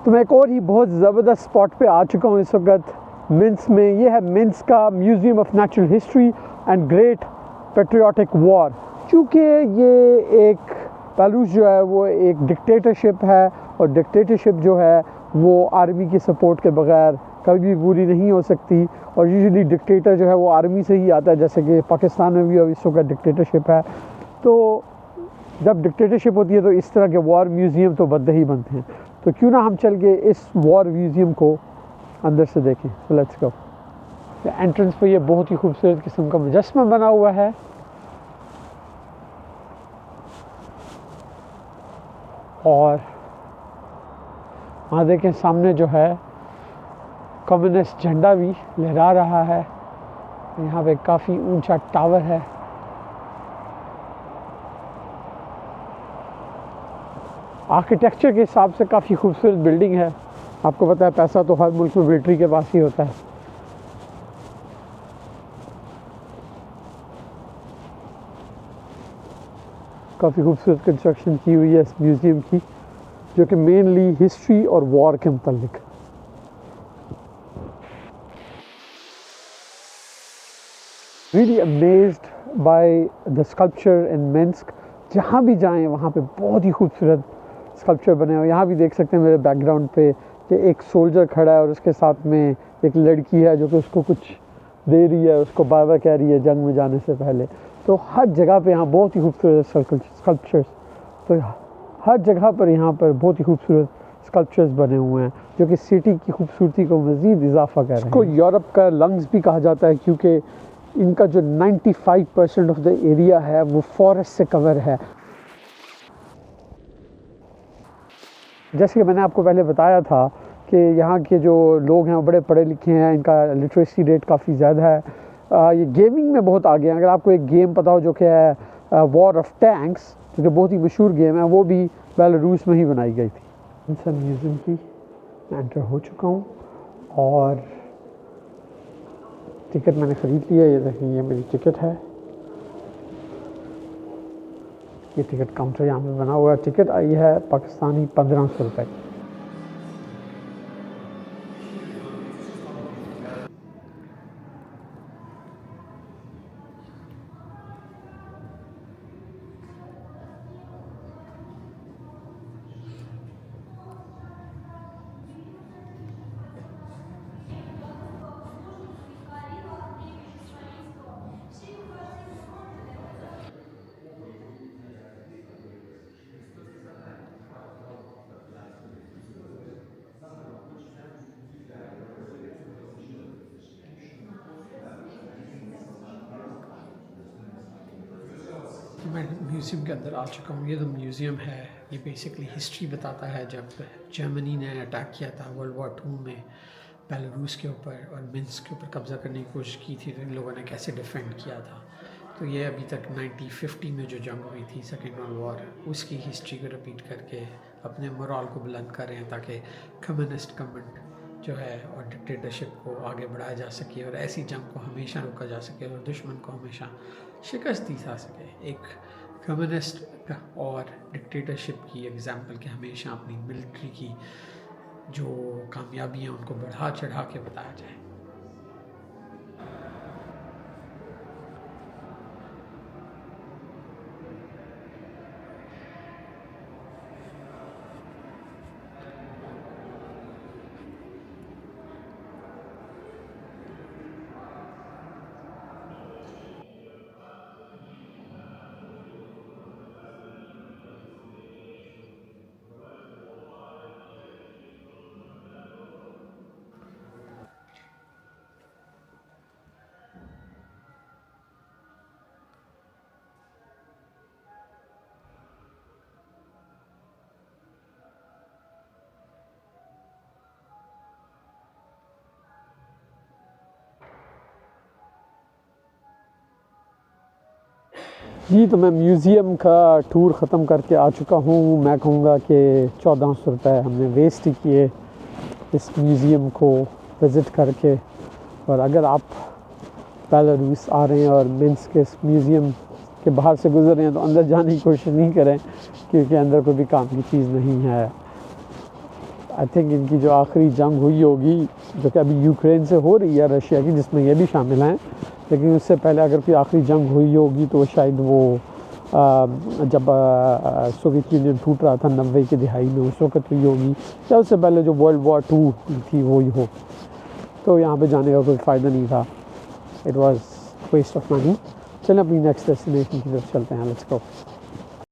तो मैं एक और ही बहुत ज़बरदस्त स्पॉट पे आ चुका हूँ इस वक्त मिन्स्क में। ये है मिन्स्क का museum of natural history and great patriotic war. चूँकि ये एक बेलारूस जो है वो एक डिक्टेटरशिप है, और डिक्टेटरशिप जो है वो आर्मी की सपोर्ट के बगैर कभी भी पूरी नहीं हो सकती, और यूजुअली डिक्टेटर जो है वो आर्मी से ही आता है, जैसे कि पाकिस्तान में भी अब इस वक्त डिक्टेटरशिप है। तो जब डिक्टेटरशिप होती है तो इस तरह के वॉर म्यूज़ियम तो बनते ही बनते हैं। तो क्यों ना हम चल के इस वॉर म्यूज़ियम को अंदर से देखें। तो लेट्स गो। एंट्रेंस पे ये बहुत ही खूबसूरत किस्म का मुजस्समा बना हुआ है, और वहाँ देखें सामने जो है कम्युनिस्ट झंडा भी लहरा रहा है। यहाँ पे काफ़ी ऊंचा टावर है। आर्किटेक्चर के हिसाब से काफ़ी खूबसूरत बिल्डिंग है। आपको पता है पैसा तो हर मुल्क में मिलिट्री के पास ही होता है। काफ़ी खूबसूरत कंस्ट्रक्शन की हुई है इस म्यूज़ियम की, जो कि मेनली हिस्ट्री और वॉर के मुतालिक। Really amazed by the sculpture in Minsk. जहाँ भी जाएं वहाँ पे बहुत ही खूबसूरत स्कल्पचर बने हुए। यहाँ भी देख सकते हैं मेरे बैकग्राउंड पे कि एक सोल्जर खड़ा है और उसके साथ में एक लड़की है जो कि उसको कुछ दे रही है, उसको बाय बाय कह रही है जंग में जाने से पहले। तो हर जगह पे यहाँ बहुत ही खूबसूरत स्कल्पचर्स, तो हर जगह पर यहाँ पर बहुत ही खूबसूरत स्कल्पचर्स बने हुए हैं, जो कि सिटी की खूबसूरती को मज़ीद इजाफा कर रहे हैं। इसको यूरोप का लंग्स भी कहा जाता है, क्योंकि इनका जो 95% ऑफ द एरिया है वो फॉरेस्ट से कवर है। जैसे कि मैंने आपको पहले बताया था कि यहाँ के जो लोग हैं वो बड़े पढ़े लिखे हैं, इनका लिटरेसी रेट काफ़ी ज़्यादा है। ये गेमिंग में बहुत आगे हैं। अगर आपको एक गेम पता हो जो कि है वॉर ऑफ टैंक्स, जो कि बहुत ही मशहूर गेम है, वो भी बेलारूस में ही बनाई गई थी। इन सब म्यूज़ियम की मैं एंटर हो चुका हूँ और टिकट मैंने ख़रीद लिया। ये देखिए, ये मेरी टिकट है। ये टिकट काउंटर यहाँ पे बना हुआ है। टिकट आई है पाकिस्तानी 1500 रुपये। मैं म्यूज़ियम के अंदर आ चुका हूँ। ये तो म्यूज़ियम है, ये बेसिकली हिस्ट्री बताता है जब जर्मनी ने अटैक किया था वर्ल्ड वॉर 2 में बेलारूस के ऊपर और मिन्स्क के ऊपर कब्ज़ा करने की कोशिश की थी, तो इन लोगों ने कैसे डिफेंड किया था। तो ये अभी तक 1950 में जो जंग हुई थी सेकेंड वर्ल्ड वॉर, उसकी हिस्ट्री को रिपीट करके अपने मोरल को बुलंद कर रहे हैं, ताकि कम्युनिस्ट गवर्नमेंट जो है और डिक्टेटरशिप को आगे बढ़ाया जा सके और ऐसी जंग को हमेशा रोका जा सके और दुश्मन को हमेशा शिकस्त दी जा सके। एक कम्युनिस्ट और डिक्टेटरशिप की एग्ज़ाम्पल के हमेशा अपनी मिलिट्री की जो कामयाबियाँ उनको बढ़ा चढ़ा के बताया जाए। जी, तो मैं म्यूज़ियम का टूर ख़त्म करके आ चुका हूँ। मैं कहूँगा कि 1400 रुपये हमने वेस्ट ही किए इस म्यूज़ियम को विज़िट करके। और अगर आप बेलारूस आ रहे हैं और मिन्स्क के इस म्यूज़ियम के बाहर से गुज़र रहे हैं तो अंदर जाने की कोशिश नहीं करें, क्योंकि अंदर कोई भी काम की चीज़ नहीं है। आई थिंक इनकी जो आखिरी जंग हुई होगी, जो कि अभी यूक्रेन से हो रही है रशिया की, जिसमें ये भी शामिल हैं, लेकिन उससे पहले अगर कोई आखिरी जंग हुई होगी तो शायद वो जब सोवियत यूनियन टूट रहा था 90 की दिहाई में, उस वक्त हुई होगी, या उससे पहले जो वर्ल्ड वॉर 2 थी वो ही हो। तो यहाँ पे जाने का कोई फ़ायदा नहीं था, it was waste of money. चलें अपनी नेक्स्ट डेस्टिनेशन की तरफ चलते हैं, लेट्स गो।